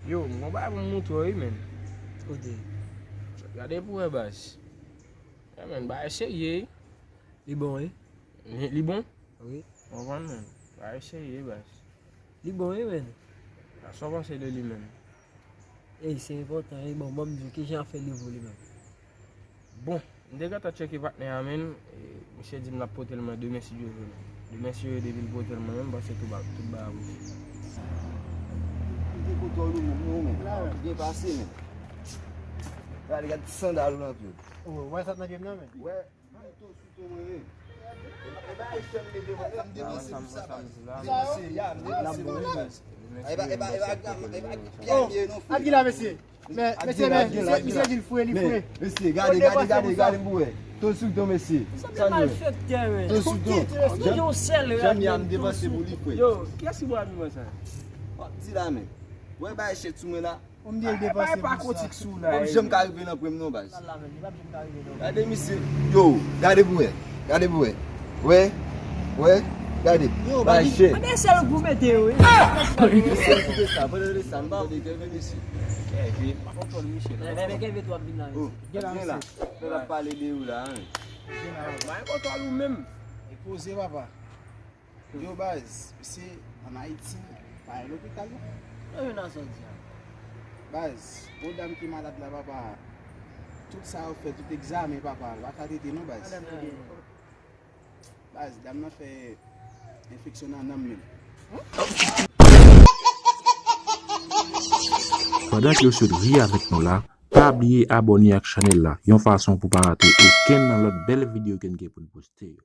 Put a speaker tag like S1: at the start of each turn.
S1: Yo, mwen ba pou moutro yi men.
S2: Kote.
S1: Gade pou e bas. Ya men, ba eseye.
S2: Li bon e?
S1: Li bon?
S2: Oui.
S1: Mwen men, ba eseye bas.
S2: Li bon e men?
S1: A so panse de li men.
S2: E, se important e, bon, mwen mdou ki jan fè li vou li men.
S1: Bon, mwen gata cheke patne ya men, mwen di mna potel men, de mesye yo ven. De mesye yo de vil potel men, ba se tout ba avou.
S3: Mwen koto lou men, gen pase men. Gade gade sandal ou nan tou.
S4: Wè sat nan jem nan men?
S3: Wè, mwen to suto mwen ye. E ba e chan me devan, mwen devanse pou sa bas. Devanse, ya, mwen devanse pou sa bas. E ba pian miye non fwe.
S4: Ad gila mesye. Mesye di l fwe, li fwe.
S3: Mesye, gade mbouwe. To suto mesye.
S2: Sa mal fèk te men.
S3: To suto.
S2: Yon sel
S3: Jan mi am devanse pou li fwe.
S1: Yo, kya si bo a mi mwen sa?
S3: Ti la men. Wè ba e chet sou men la.
S4: Om di el depanse
S1: Pa kotik sou la.
S3: Om jem ka arrive nan prem non bas.
S2: La men, li bab jem karive nou.
S3: Gade misye. Yo, gade mbouwe. Wè, gade. Ba e chet.
S2: Mwen sel pou mette yo e.
S3: Misye, koute sa, bode sa, mbode keve misye.
S1: Keve, pa kontrol Michel.
S2: Mwen keve to ap bin nan.
S3: Gen la, fè la pale de ou la.
S1: Ba yon kontrol ou men.
S4: E pose papa. Yo baz, se an HAITI, pa LOPITAL yo.
S2: Yo yon an son diyan.
S4: Baz, o dam ki malade la papa, tout sa ou fè, tout examen papa, waka tete nou baz. Baz, dam nan fè infeksyon nan nam men.
S5: Pendant que vous ri avec nous là, pas oublier abonner à la chaîne là, une façon pour pas rater aucune de notre belle vidéo que nous poster.